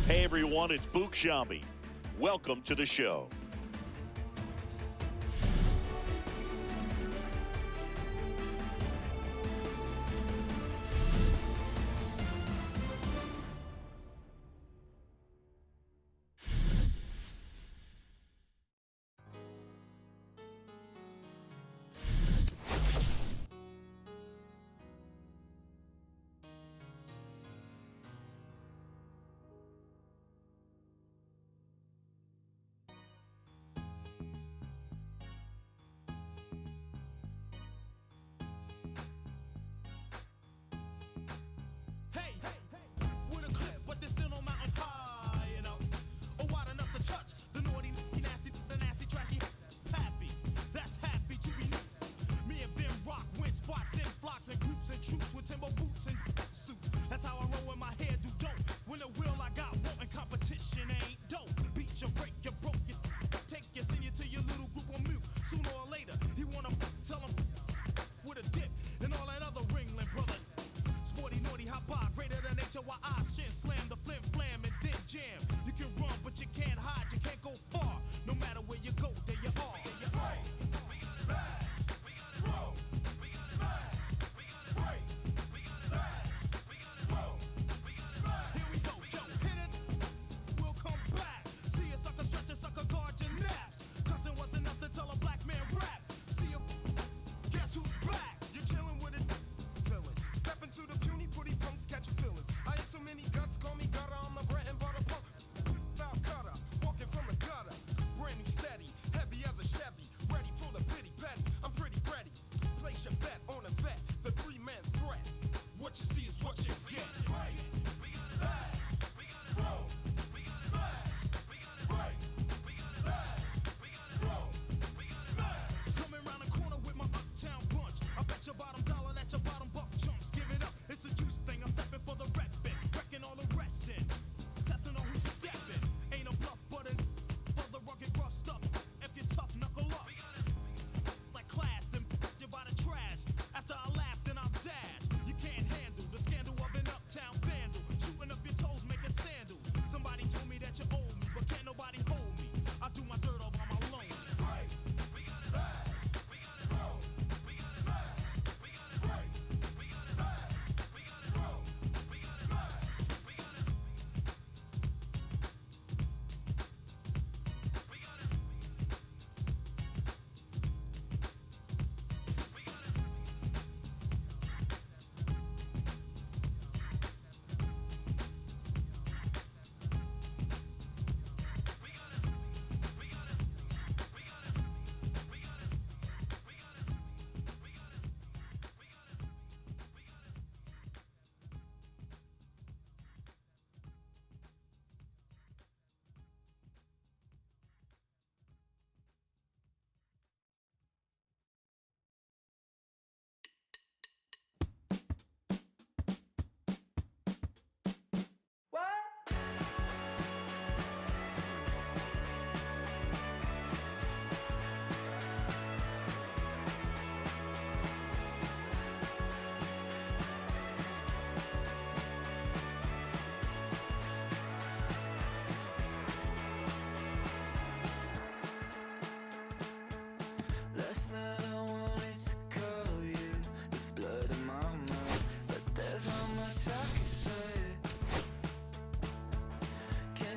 Hey everyone, it's Book Shambi. Welcome to the show.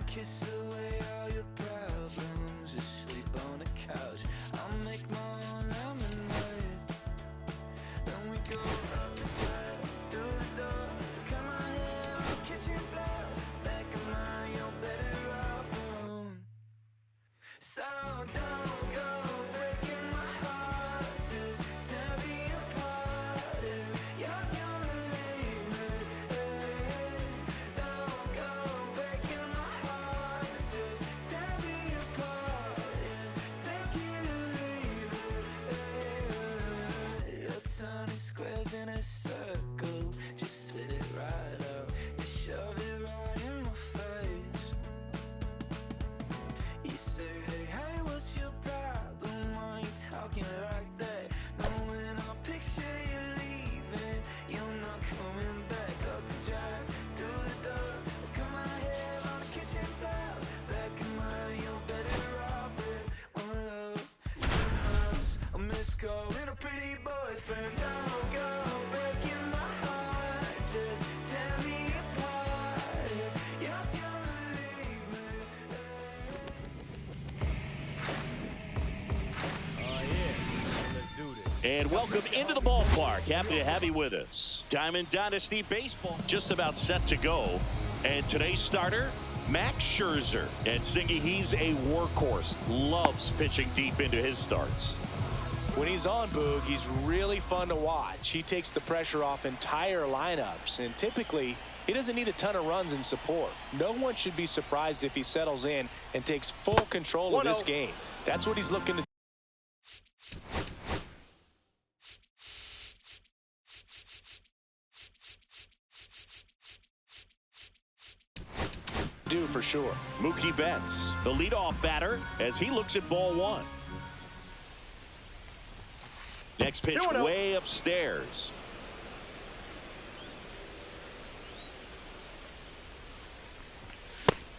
Kiss away all your problems, just sleep on the couch. I'll make my own lemonade. Then we go up the drive, through the door, cut my hair on the kitchen floor. Back of mine, you're better off alone. So don't go breaking my heart, just tear me apart if you're gonna leave me. Don't go breaking my heart, just tear me And welcome into the ballpark. Happy to have you with us. Diamond Dynasty Baseball just about set to go. And today's starter, Max Scherzer. And Singy, he's a workhorse. Loves pitching deep into his starts. When he's on, Boog, he's really fun to watch. He takes the pressure off entire lineups. And typically, he doesn't need a ton of runs in support. No one should be surprised if he settles in and takes full control of this game. That's what he's looking to do for sure. Mookie Betts, the leadoff batter, as he looks at ball one. Next pitch way upstairs.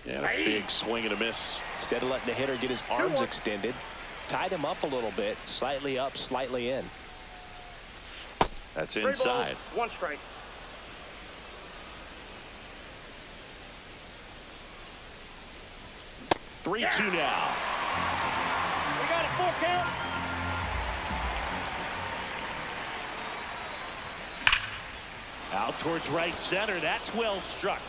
And a big swing and a miss. Instead of letting the hitter get his arms extended, tied him up a little bit, slightly up, slightly in. That's inside. 1 strike. Three, 2 now. We got a full count. Out towards right center. That's well struck.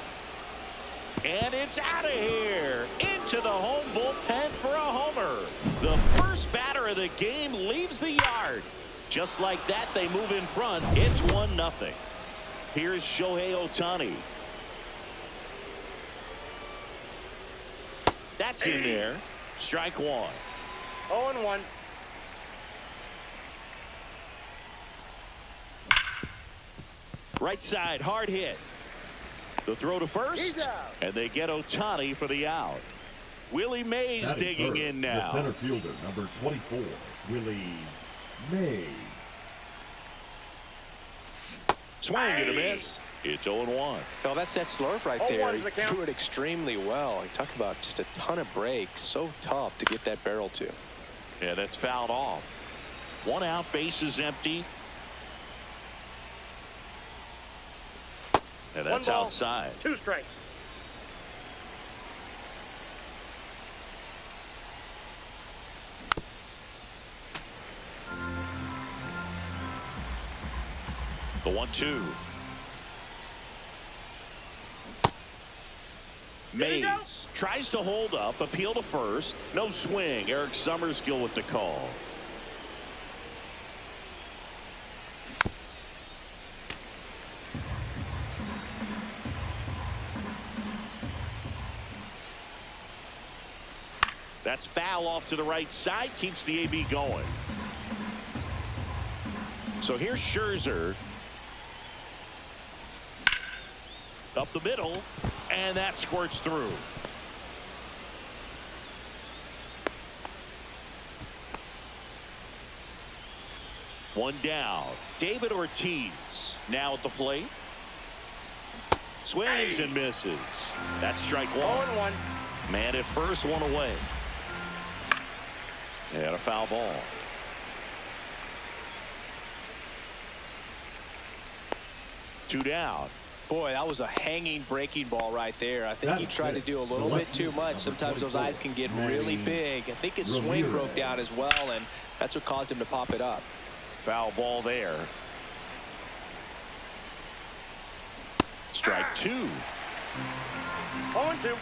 And it's out of here. Into the home bullpen for a homer. The first batter of the game leaves the yard. Just like that, they move in front. It's 1-0. Here's Shohei Ohtani. That's in there. Strike one. 0-1. Right side, hard hit. The throw to first, and they get Ohtani for the out. Willie Mays digging in now. The center fielder, number 24, Willie Mays. Swing and a miss. It's 0-1. Well, that's that slurve right 0-1 there. is the He count. threw it extremely well. He talked about just a ton of breaks. So tough to get that barrel to. Yeah, that's fouled off. 1 out, bases empty. And that's 1 ball, outside. 2 strikes. The 1-2. Mays tries to hold up, appeal to first. No swing. Eric Summerskill with the call. That's foul off to the right side. Keeps the AB going. So here's Scherzer. Up the middle. And that squirts through. One down. David Ortiz now at the plate. Swings and misses. That's strike one. 0-1. Man at first, one away. And a foul ball. Two down. Boy, that was a hanging breaking ball right there. I think he tried to do a little bit too much. Sometimes those eyes can get really big. I think his swing broke down as well, and that's what caused him to pop it up. Foul ball there. Strike two. 0-2.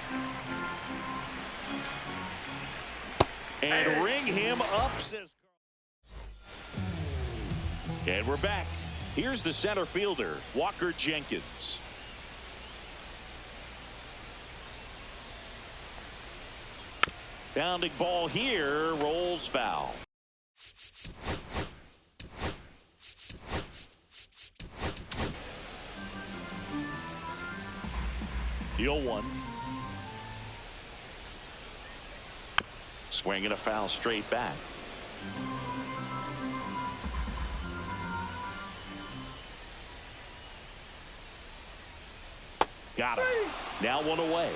And ring him up, says Carl. And we're back. Here's the center fielder, Walker Jenkins. Bounding ball here, rolls foul. The 0-1. Swinging a foul straight back. Got him. Now one away.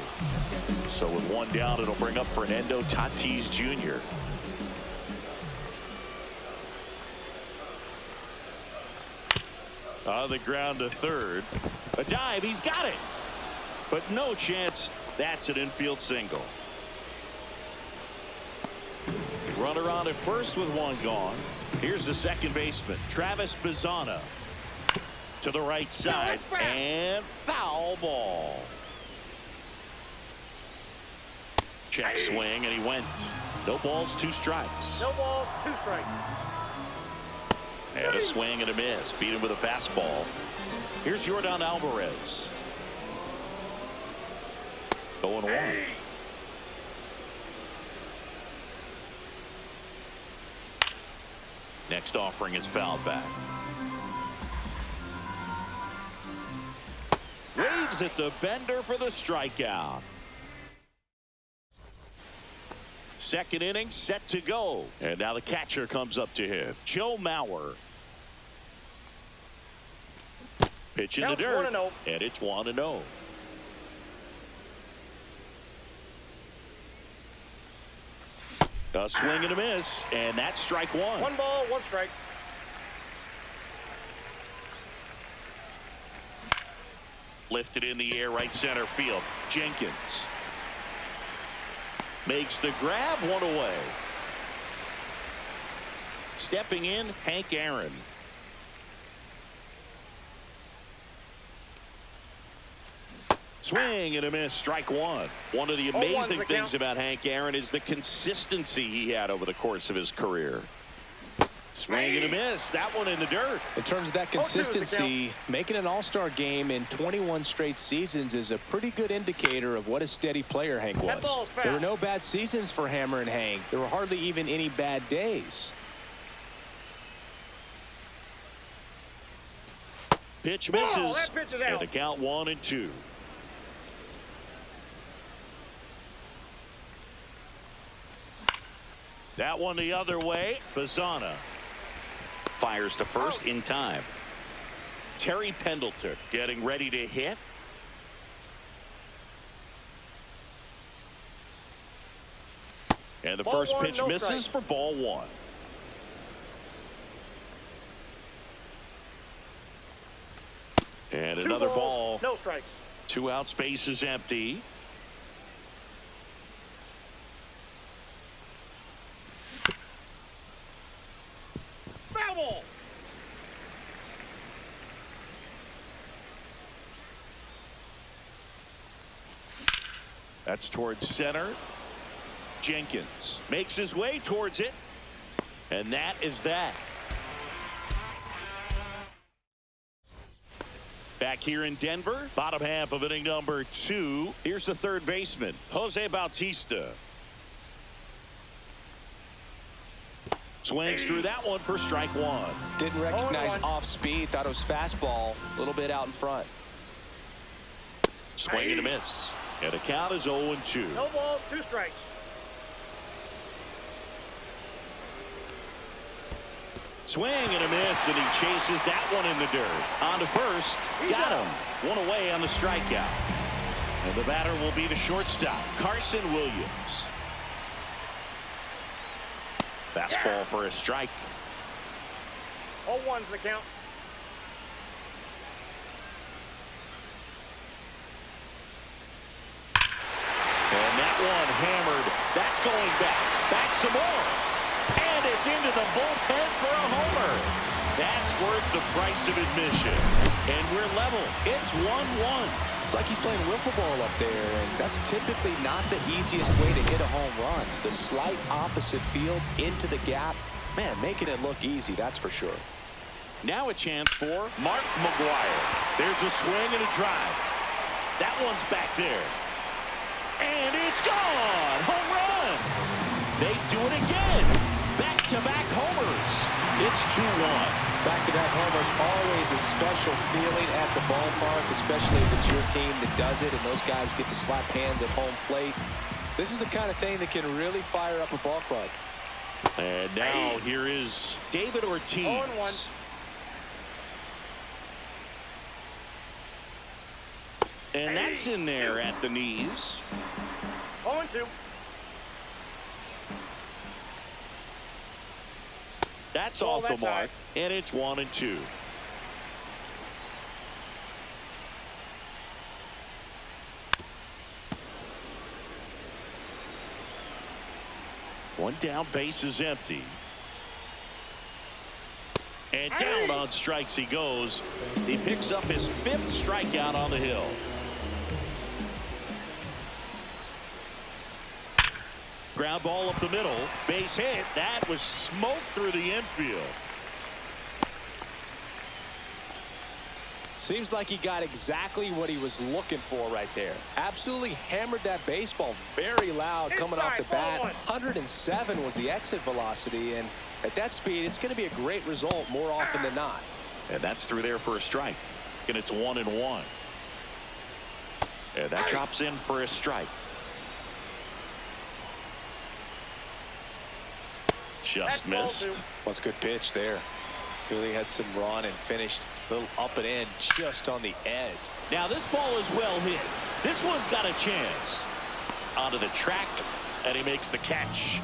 So with one down, it'll bring up Fernando Tatis Jr. On the ground to third. A dive. He's got it. But no chance. That's an infield single. Runner on at first with one gone. Here's the second baseman, Travis Bazzana. To the right side, and foul ball. Check swing, and he went. No balls, 2 strikes. No balls, 2 strikes. And a swing and a miss. Beat him with a fastball. Here's Jordan Alvarez. 0-1. Next offering is fouled back. Waves at the bender for the strikeout. Second inning set to go. And now the catcher comes up to him. Joe Mauer. Pitch in the dirt. 1-0. And it's 1-0. A swing and a miss. And that's strike 1. 1 ball, 1 strike. Lifted in the air, right center field. Jenkins makes the grab, 1 away. Stepping in, Hank Aaron. Swing and a miss, strike 1. One of the amazing things about Hank Aaron is the consistency he had over the course of his career. Swing and a miss. That one in the dirt. In terms of that consistency, making an all-star game in 21 straight seasons is a pretty good indicator of what a steady player Hank was. There were no bad seasons for Hammer and Hank. There were hardly even any bad days. Pitch misses. Oh, that pitch is out. And the count 1-2. That one the other way. Bazzana fires to first in time. Terry Pendleton getting ready to hit. And the first pitch misses for ball 1. And another ball. No strikes. 2 outs, base is empty. Foul ball. That's towards center. Jenkins makes his way towards it. And that is that. Back here in Denver, bottom half of inning number 2. Here's the third baseman, Jose Bautista. Swings through that one for strike 1. Didn't recognize off speed. Thought it was fastball. A little bit out in front. Swing and a miss. And the count is 0-2. No balls, 2 strikes. Swing and a miss, and he chases that one in the dirt. On to first. Got him. 1 away on the strikeout. And the batter will be the shortstop, Carson Williams. Fastball for a strike. 0-1's the count. And that one hammered. That's going back. Back some more. And it's into the bullpen for a homer. That's worth the price of admission. And we're level. It's 1-1. It's like he's playing wiffle ball up there, and that's typically not the easiest way to hit a home run. The slight opposite field into the gap. Man, making it look easy, that's for sure. Now a chance for Mark McGwire. There's a swing and a drive. That one's back there. And it's gone. Home run. They do it again. Back-to-back homers. It's 2-1. Back-to-back homers, always a special feeling at the ballpark, especially if it's your team that does it and those guys get to slap hands at home plate. This is the kind of thing that can really fire up a ball club. And now here is David Ortiz. 0-1. And that's in there at the knees. 0-2. That's off the mark. And it's 1-2. One down, base is empty. And down on strikes he goes. He picks up his 5th strikeout on the hill. Ground ball up the middle. Base hit. That was smoked through the infield. Seems like he got exactly what he was looking for right there. Absolutely hammered that baseball very loud coming off the bat. 107 was the exit velocity, and at that speed, it's going to be a great result more often than not. And that's through there for a strike. And it's 1-1. And that drops in for a strike. Just missed. That's a good pitch there. Really had some run and finished a little up and in just on the edge. Now this ball is well hit. This one's got a chance. Onto the track, and he makes the catch.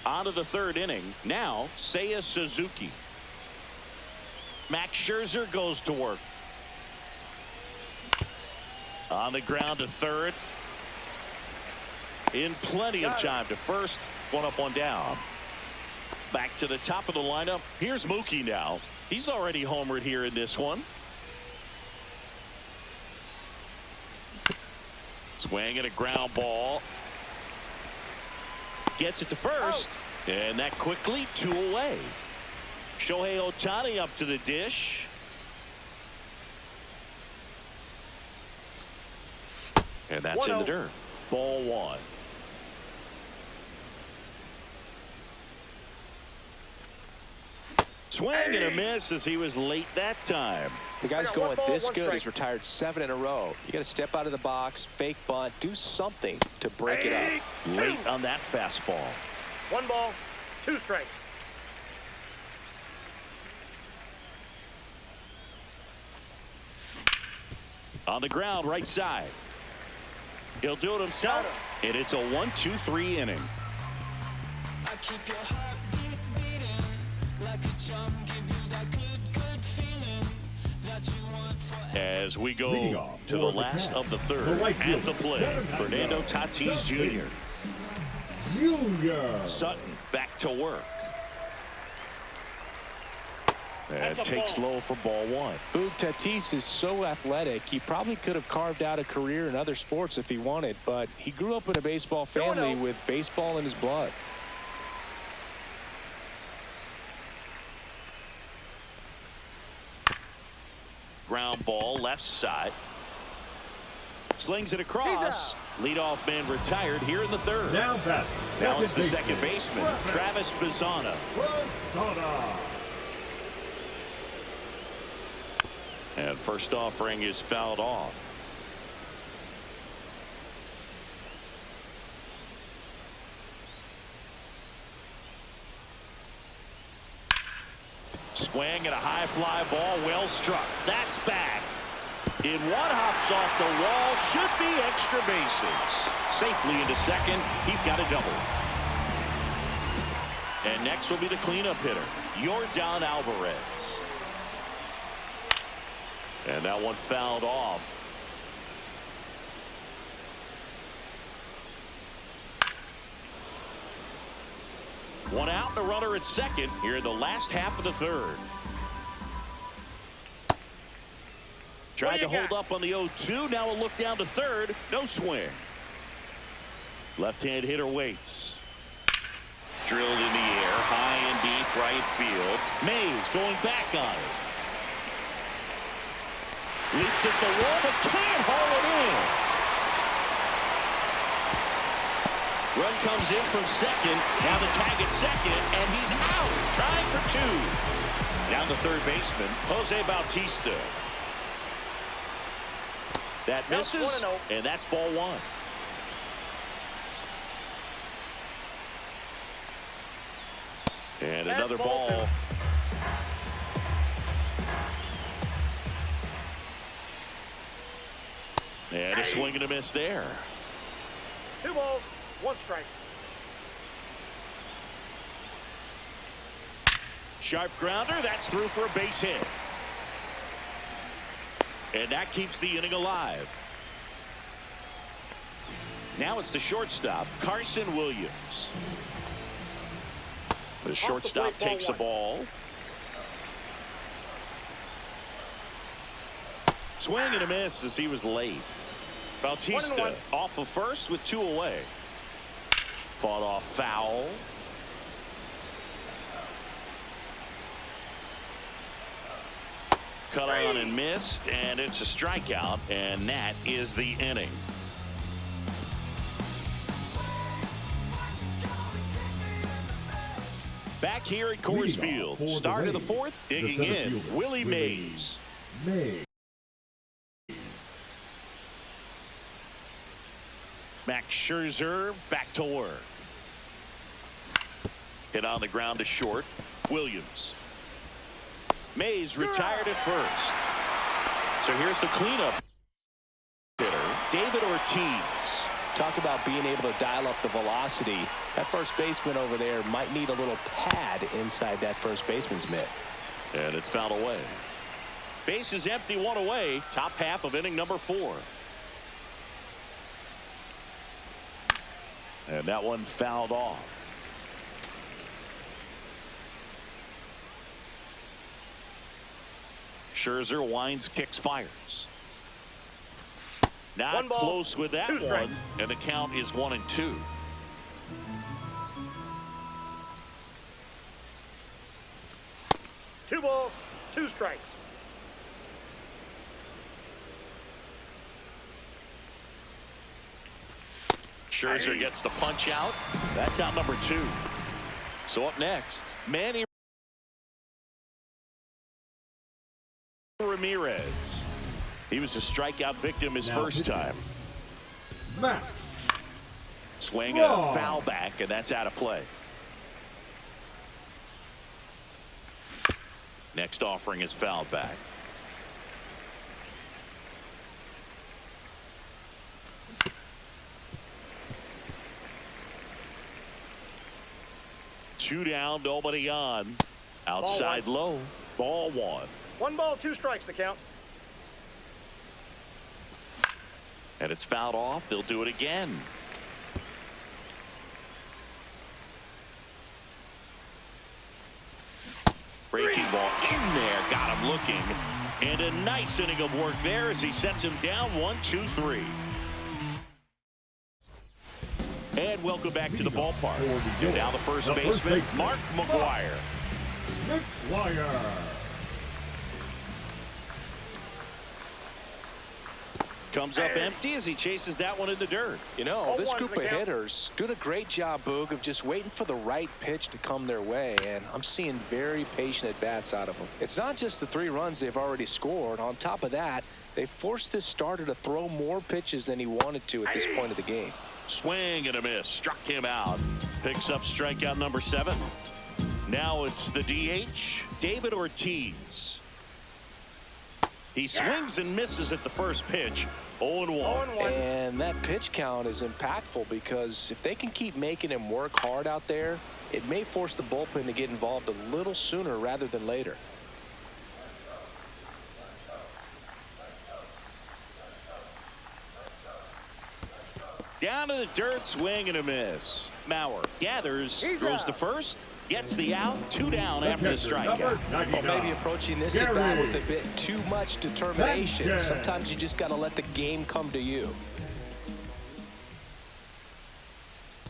Onto the 3rd inning. Now Seiya Suzuki. Max Scherzer goes to work. On the ground to 3rd. In plenty of time to 1st. 1 up, 1 down. Back to the top of the lineup. Here's Mookie now. He's already homered here in this one. Swing and a ground ball. Gets it to 1st. And that quickly 2 away. Shohei Ohtani up to the dish. And that's in the dirt. Ball 1. Swing and a miss as he was late that time. The guy's going this good. He's retired 7 in a row. You got to step out of the box, fake bunt, do something to break it up. Late on that fastball. 1 ball, 2 strikes. On the ground, right side. He'll do it himself, and it's a 1-2-3 inning. I keep your heart beating like a drum, give you that good feeling that you want forever. As we go to the last of the 3rd, at the plate, Fernando Tatis Jr. Sutton back to work. And takes low for ball 1. Boog, Tatis is so athletic. He probably could have carved out a career in other sports if he wanted, but he grew up in a baseball family with baseball in his blood. Ground ball left side. Slings it across. Leadoff man retired here in the 3rd. Now it's the second baseman, Travis Bazzana. And first offering is fouled off. Swing and a high fly ball, well struck. That's back. In 1, hops off the wall, should be extra bases. Safely into 2nd. He's got a double. And next will be the cleanup hitter, Yordan Alvarez. And that one fouled off. One out and a runner at 2nd here in the last half of the 3rd. Tried to hold up on the 0-2. Now a look down to 3rd. No swing. Left-hand hitter waits. Drilled in the air. High and deep right field. Mays going back on it. Leaps at the wall but can't haul it in. Run comes in from 2nd. Now the tag at 2nd, and he's out. Trying for 2. Down the 3rd baseman, Jose Bautista. That misses, and that's ball 1. And another ball. And a swing and a miss there. 2 balls, 1 strike. Sharp grounder. That's through for a base hit. And that keeps the inning alive. Now it's the shortstop, Carson Williams. The shortstop takes the ball. Swing and a miss as he was late. Bautista off of first with 2 away. Fought off foul. Cut on and missed, and it's a strikeout, and that is the inning. Back here at Coors Field, start of the 4th, digging in, Willie Mays. Max Scherzer back to work. Hit on the ground to short. Williams. Mays retired at first. So here's the cleanup hitter, David Ortiz. Talk about being able to dial up the velocity. That first baseman over there might need a little pad inside that first baseman's mitt. And it's fouled away. Base is empty, 1 away. Top half of inning number 4. And that one fouled off. Scherzer winds, kicks, fires. Not close with that one, and the count is 1-2. Two balls, 2 strikes. Scherzer gets the punch out. That's out number 2. So up next, Manny Ramirez. He was a strikeout victim his first time. Swing and a foul back, and that's out of play. Next offering is fouled back. Two down, nobody on. Outside low. Ball 1. 1 ball, 2 strikes the count. And it's fouled off. They'll do it again. Breaking ball in there. Got him looking. And a nice inning of work there as he sets him down 1-2-3. And welcome back to the ballpark. And now the first baseman, Mark McGwire. Comes up empty as he chases that one in the dirt. You know, this group of hitters doing a great job, Boog, of just waiting for the right pitch to come their way, and I'm seeing very patient at-bats out of them. It's not just the 3 runs they've already scored. On top of that, they forced this starter to throw more pitches than he wanted to at this point of the game. Swing and a miss. Struck him out. Picks up strikeout number 7. Now it's the DH, David Ortiz. He swings and misses at the first pitch. 0-1. And that pitch count is impactful because if they can keep making him work hard out there, it may force the bullpen to get involved a little sooner rather than later. Down to the dirt, swing and a miss. Mauer gathers, throws to first, gets the out, 2 down after the strikeout. Well, maybe approaching this at bat with a bit too much determination. Sometimes you just got to let the game come to you.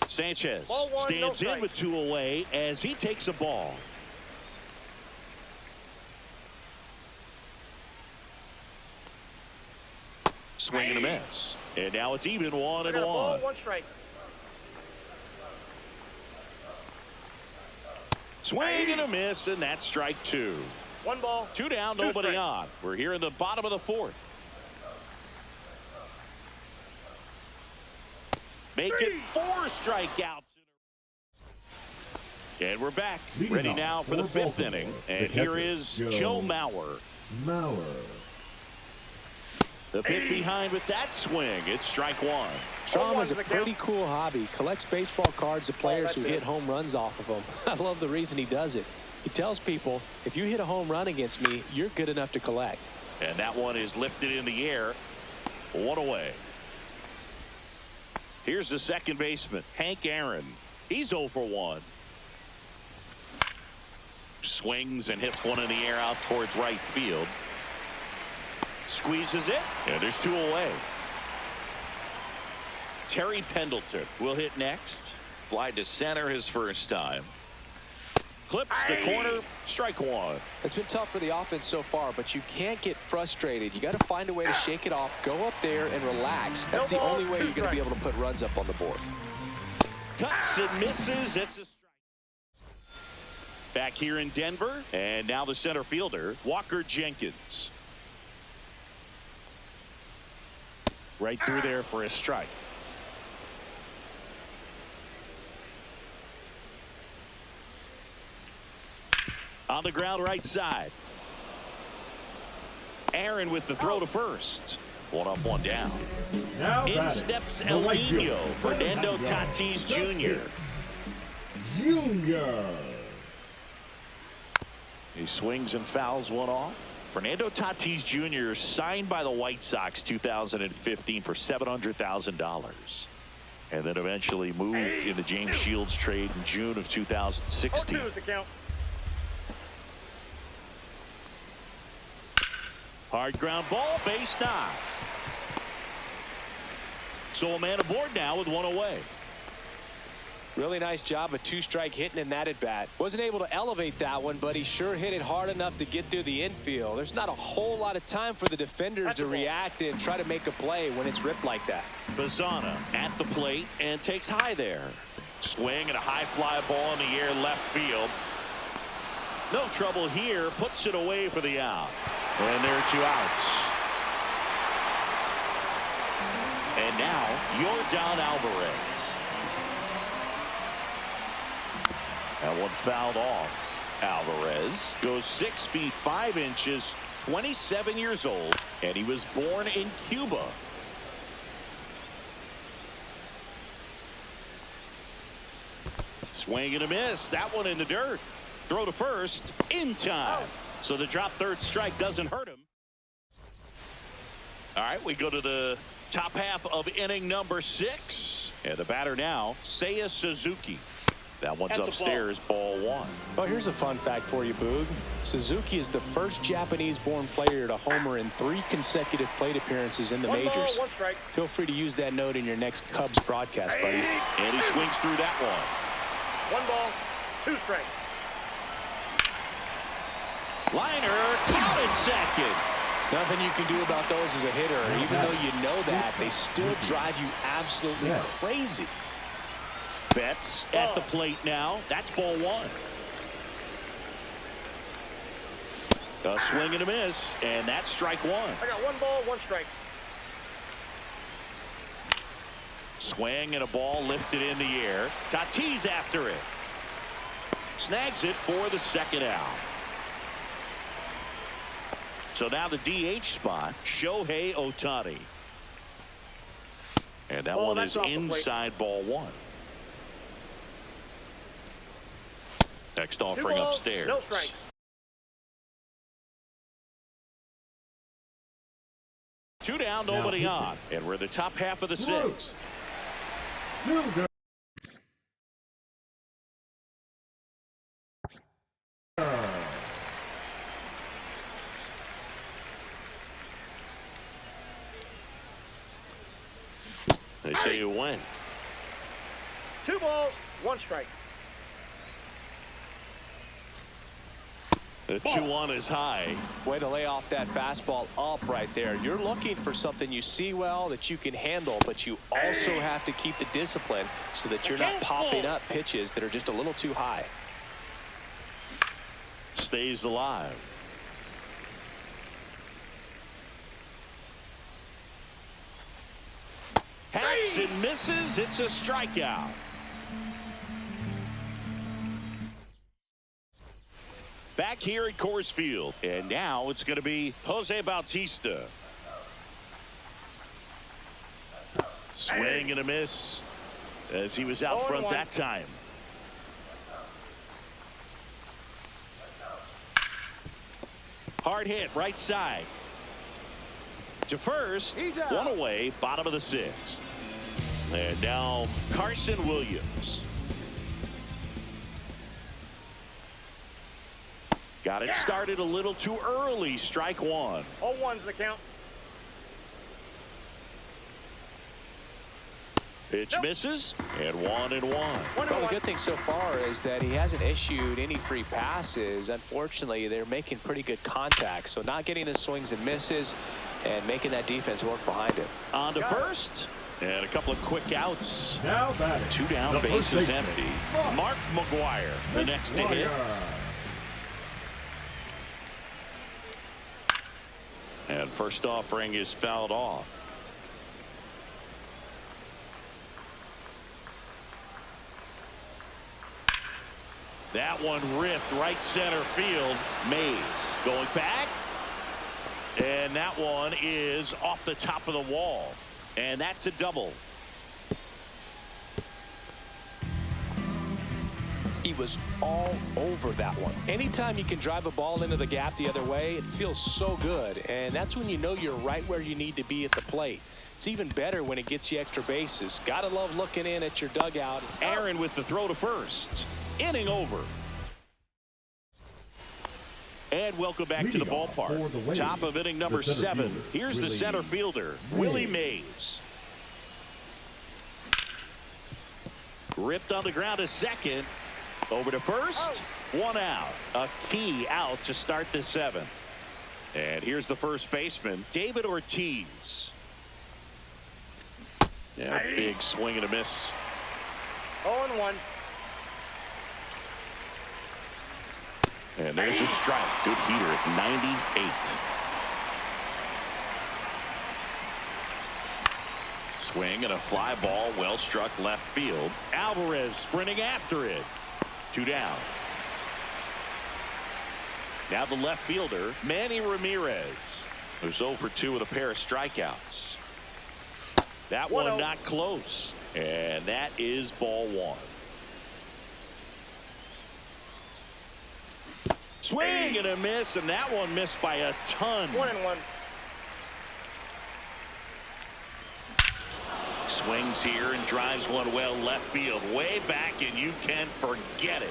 Sanchez stands in with 2 away as he takes a ball. Swing and a miss. And now it's even 1-1. Ball, 1 strike. Swing and a miss, and that's strike 2. 1 ball. 2 down, 2 nobody strikes. on. We're here in the bottom of the 4th. Make it 4 strikeouts. And we're back, ready now for the 5th inning. And here is Joe Mauer. The bit behind with that swing. It's strike 1. Strom has a pretty cool hobby. Collects baseball cards of players who hit home runs off of them. I love the reason he does it. He tells people, if you hit a home run against me, you're good enough to collect. And that one is lifted in the air. 1 away. Here's the second baseman, Hank Aaron. He's 0 for 1. Swings and hits one in the air out towards right field. Squeezes it, and there's two away. Terry Pendleton will hit next. Fly to center his first time. Clips the corner, strike one. It's been tough for the offense so far, but you can't get frustrated. You got to find a way to shake it off, go up there and relax. That's the only way you're going to be able to put runs up on the board. Cuts and misses. It's a strike. Back here in Denver, and now the center fielder, Walker Jenkins. Right through there for a strike. On the ground right side. Aaron with the throw to first. One up, one down. Now In steps El Nino, Fernando Tatis Jr. He swings and fouls one off. Fernando Tatis Jr. signed by the White Sox 2015 for $700,000. And then eventually moved in the James Shields trade in June of 2016. 0-2 is the count. Hard ground ball, base knock. So a man aboard now with one away. Really nice job of two-strike hitting in that at-bat. Wasn't able to elevate that one, but he sure hit it hard enough to get through the infield. There's not a whole lot of time for the defenders to react and try to make a play when it's ripped like that. Bazzana at the plate and takes high there. Swing and a high fly ball in the air left field. No trouble here. Puts it away for the out. And there are two outs. And now Yordan Alvarez. That one fouled off. Alvarez goes 6 feet 5 inches, 27 years old, and he was born in Cuba. Swing and a miss. That one in the dirt. Throw to first in time. So the drop third strike doesn't hurt him. All right, we go to the top half of inning number 6. And the batter now, Seiya Suzuki. That one's That's upstairs, ball 1. Well, here's a fun fact for you, Boog. Suzuki is the first Japanese-born player to homer in 3 consecutive plate appearances in the One majors. ball, one strike. Feel free to use that note in your next Cubs broadcast, buddy. And he swings through that one. 1 ball, 2 strikes. Liner caught in second. Nothing you can do about those as a hitter. Even though you know that, they still drive you absolutely crazy. Betts at the plate now. That's ball 1. A swing and a miss, and that's strike 1. I got 1 ball, 1 strike. Swing and a ball lifted in the air. Tatis after it. Snags it for the second out. So now the DH spot, Shohei Ohtani. And that one is inside ball 1. Next offering 2 balls, upstairs. no strikes. Two down, nobody on. And we're the top half of the 6th. They say you win. 2 balls, 1 strike. The 2-1 is high. Way to lay off that fastball up right there. You're looking for something you see well that you can handle, but you also have to keep the discipline so that you're not popping up pitches that are just a little too high. Stays alive. Hacks and misses. It's a strikeout. Back here at Coors Field. And now it's going to be Jose Bautista. Swing and a miss as he was out front that time. Hard hit right side. To first, 1 away, bottom of the 6th. And now Carson Williams. Got it started a little too early. Strike one. 0-1's the count. Pitch misses, and 1-1. Well, the good thing so far is that he hasn't issued any free passes. Unfortunately, they're making pretty good contact, so not getting the swings and misses and making that defense work behind him. On to first, and a couple of quick outs. Now batting. 2 down, the bases first empty. baseman, Mark McGuire, the next to hit. And first offering is fouled off. That one ripped right center field. Mays going back. And that one is off the top of the wall. And that's a double. He was all over that one. Anytime you can drive a ball into the gap the other way, it feels so good. And that's when you know you're right where you need to be at the plate. It's even better when it gets you extra bases. Gotta love looking in at your dugout. Aaron with the throw to first. Inning over. And welcome back to the ballpark. Top of inning number 7. Here's the center fielder, Willie Mays. Ripped on the ground to second. Over to first. 1 out. A key out to start the 7th. And here's the first baseman, David Ortiz. Yeah, big swing and a miss. 0-1. And there's a strike. Good heater at 98. Swing and a fly ball, well struck left field. Alvarez sprinting after it. 2 down. Now the left fielder, Manny Ramirez, who's 0 for 2 with a pair of strikeouts. That one not close. And that is ball 1. Swing and a miss, and that one missed by a ton. 1-1. Swings here and drives one well left field, way back, and you can forget it.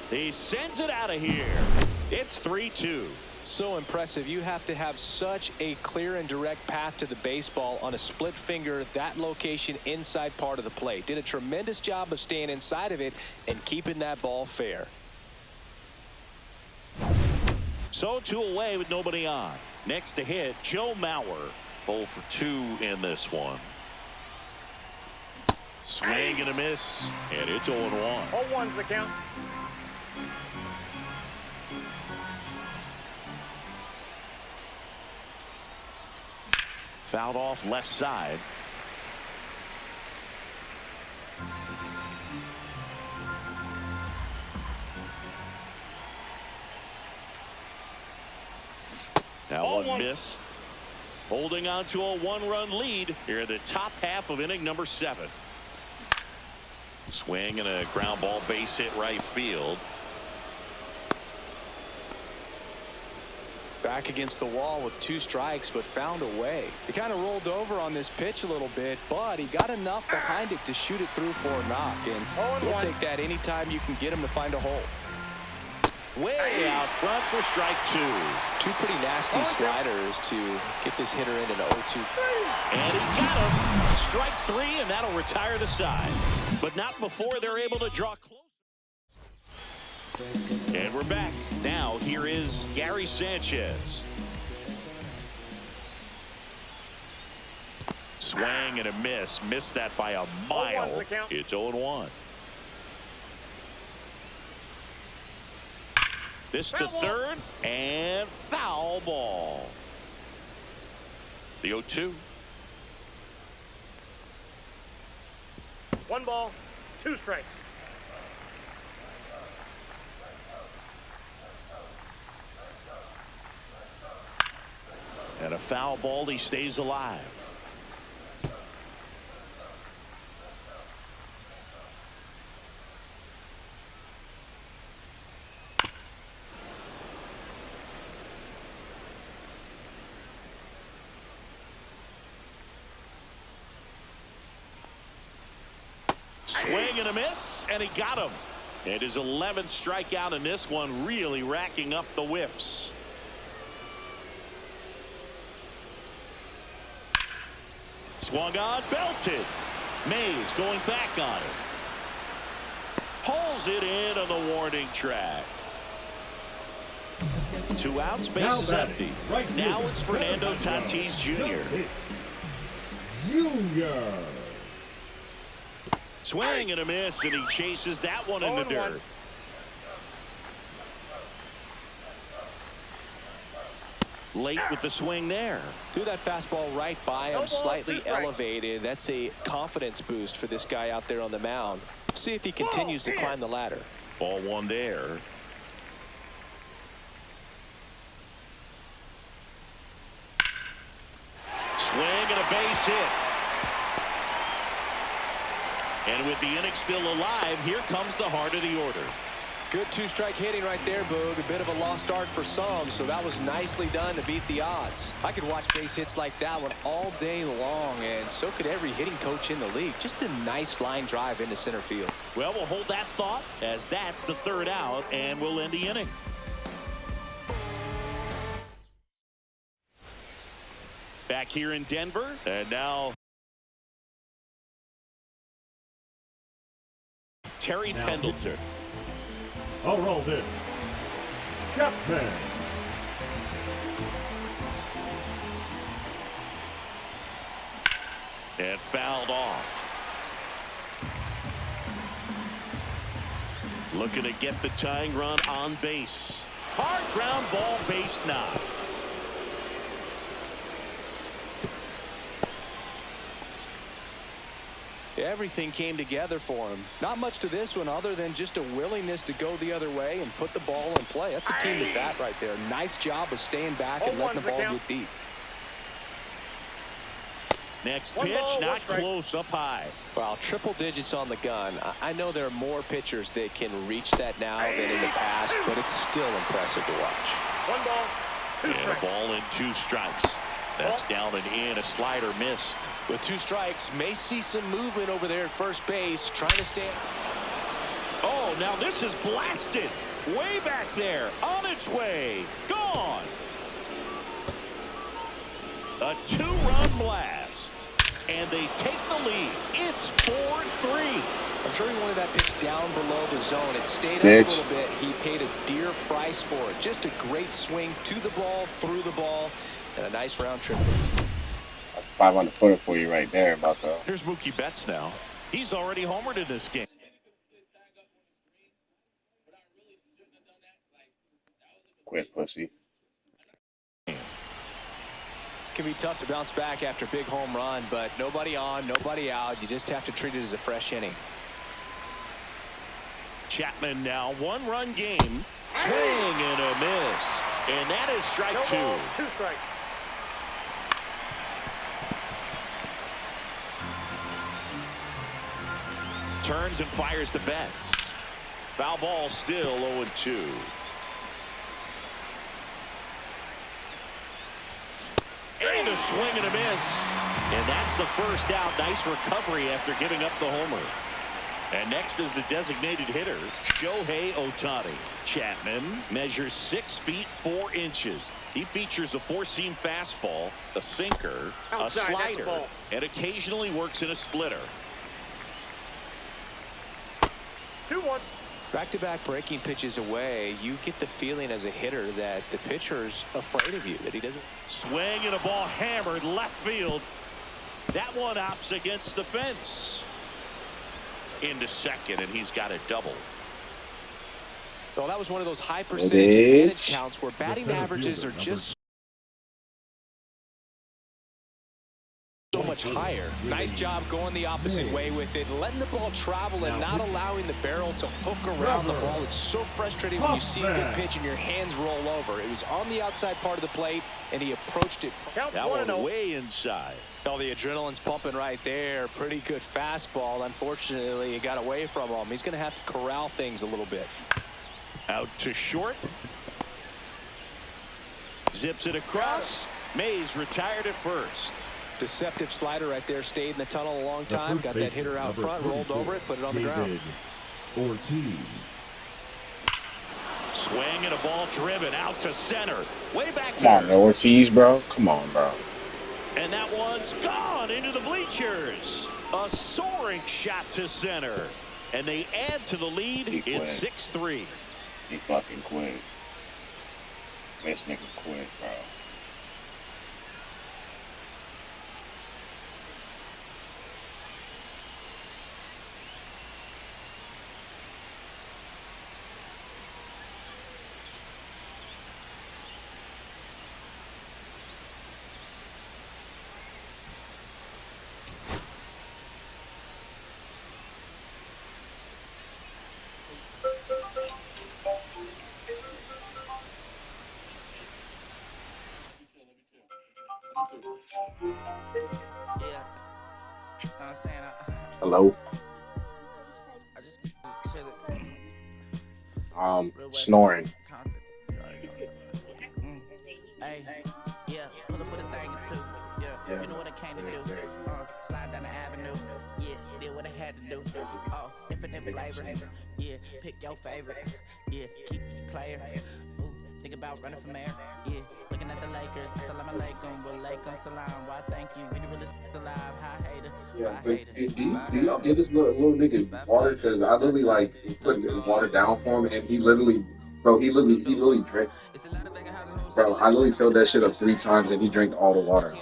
He sends it out of here. It's 3-2. So impressive. You have to have such a clear and direct path to the baseball on a split finger, that location inside part of the plate. Did a tremendous job of staying inside of it and keeping that ball fair. So 2 away with nobody on. Next to hit, Joe Mauer. 0 for 2 in this one. Swing and a miss, and it's 0-1. 0-1's the count. Fouled off left side. That one missed. Holding on to a 1-run lead here in the top half of inning number 7. Swing and a ground ball, base hit right field. Back against the wall with 2 strikes, but found a way. He kind of rolled over on this pitch a little bit, but he got enough behind it to shoot it through for a knock. And we'll take that anytime you can get him to find a hole. Way out front for strike 2. 2 pretty nasty sliders to get this hitter into the 0-2. And he got him. Strike 3, and that'll retire the side. But not before they're able to draw close. And we're back. Now here is Gary Sanchez. Swing and a miss. Missed that by a mile. It's 0-1. This to third, and foul ball. The 0-2. 1 ball, 2 strikes. And a foul ball, he stays alive. Swing and a miss, and he got him. And his 11th strikeout in this one, really racking up the whiffs. Swung on, belted. Mays going back on it. Pulls it in on the warning track. 2 outs, base is empty. Right Now fielder, it's Fernando Tatis Jr. Junior. Swing and a miss, and he chases that one in the 0-1. dirt. Late with the swing there. Threw that fastball right by him, No ball, slightly 2 strikes. elevated. That's a confidence boost for this guy out there on the mound. See if he continues to climb the ladder. Ball 1 there. Swing and a base hit. And with the inning still alive, here comes the heart of the order. Good 2-strike hitting right there, Boog. A bit of a lost start for some, so that was nicely done to beat the odds. I could watch base hits like that one all day long, and so could every hitting coach in the league. Just a nice line drive into center field. Well, we'll hold that thought as that's the 3rd out, and we'll end the inning. Back here in Denver, and now Terry Now Pendleton. All rolled in. Chapman. And fouled off. Looking to get the tying run on base. Hard ground ball, base knock. Everything came together for him. Not much to this one other than just a willingness to go the other way and put the ball in play. That's a team at bat right there. Nice job of staying back and letting the ball get deep. Next 1 pitch, ball, 1 not strike. close, up high. Well, triple digits on the gun. I know there are more pitchers that can reach that now than in the past, but it's still impressive to watch. 1 ball, 2 And a strikes. ball and 2 strikes. That's down and in. A slider missed. With 2 strikes, may see some movement over there at first base, trying to stay. Oh, now this is blasted. Way back there. On its way. Gone. A 2-run blast. And they take the lead. It's 4-3. I'm sure he wanted that pitch down below the zone. It stayed up a little bit. He paid a dear price for it. Just a great swing to the ball, through the ball, and a nice round trip. That's a 500-footer for you right there, Bucko. Here's Mookie Betts now. He's already homered in this game. Quit, pussy. Can be tough to bounce back after a big home run, but nobody on, nobody out. You just have to treat it as a fresh inning. Chapman now, 1-run game. Swing and a miss. And that is strike No 2. ball, 2 strikes. Turns and fires the Betts. Foul ball, still 0-2. And a swing and a miss. And that's the first out. Nice recovery after giving up the homer. And next is the designated hitter, Shohei Ohtani. Chapman measures 6 feet 4 inches. He features a 4-seam fastball, a sinker, Outside, a that's a slider, ball. and occasionally works in a splitter. 2-1. Back-to-back breaking pitches away, you get the feeling as a hitter that the pitcher's afraid of you, that he doesn't. Swing and a ball hammered left field. That one opts against the fence. Into second, and he's got a double. Well, that was one of those high percentage advantage counts where batting center averages fielder, are just so much higher. Nice job going the opposite way with it, letting the ball travel and not allowing the barrel to hook around the ball. It's so frustrating when you see a good pitch and your hands roll over. It was on the outside part of the plate, and he approached it. Count That 1-0. one way inside. Oh, the adrenaline's pumping right there. Pretty good fastball. Unfortunately, it got away from him. He's going to have to corral things a little bit. Out to short. Zips it across. Mays retired at first. Deceptive slider right there. Stayed in the tunnel a long time. Got that hitter out front, rolled over it, put it on the ground. Ortiz. Swing and a ball driven out to center. Way back Come on, there. Ortiz, bro. Come on, bro. And that one's gone into the bleachers. A soaring shot to center. And they add to the lead. It's 6-3. He fucking quit. This nigga quit, bro. Yeah. I'm saying, Hello? I just chilling. Snoring. Hey, yeah, pull up with a thing or two. Yeah, you know what I came to do. Slide down the avenue. Yeah, did what I had to do. Oh, infinite flavor. Yeah, pick your favorite. Yeah, keep player. Ooh, think about running from air. Yeah, looking at the Lakers. Salam alaikum, walaikum salam. Why thank you? We the realest alive. Hi hater. Yeah, but do y'all give this little nigga water? Because I literally like put water down for him, and he literally drank. Bro, I literally filled that shit up 3 times, and he drank all the water.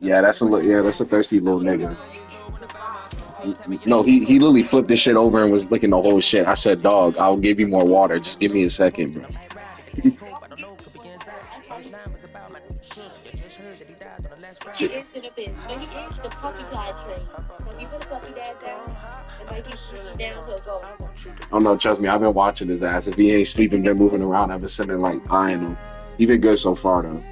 Yeah, that's a thirsty little nigga. No, he literally flipped this shit over and was licking the whole shit. I said, dog, I'll give you more water. Just give me a second, bro. He is gonna bitch, but he is the puppy dad trade. When you put a puppy dad down, and like he's down, he'll go. Oh no, trust me, I've been watching his ass. If he ain't sleeping, been moving around, I've been sitting there like eyeing him. He been good so far though.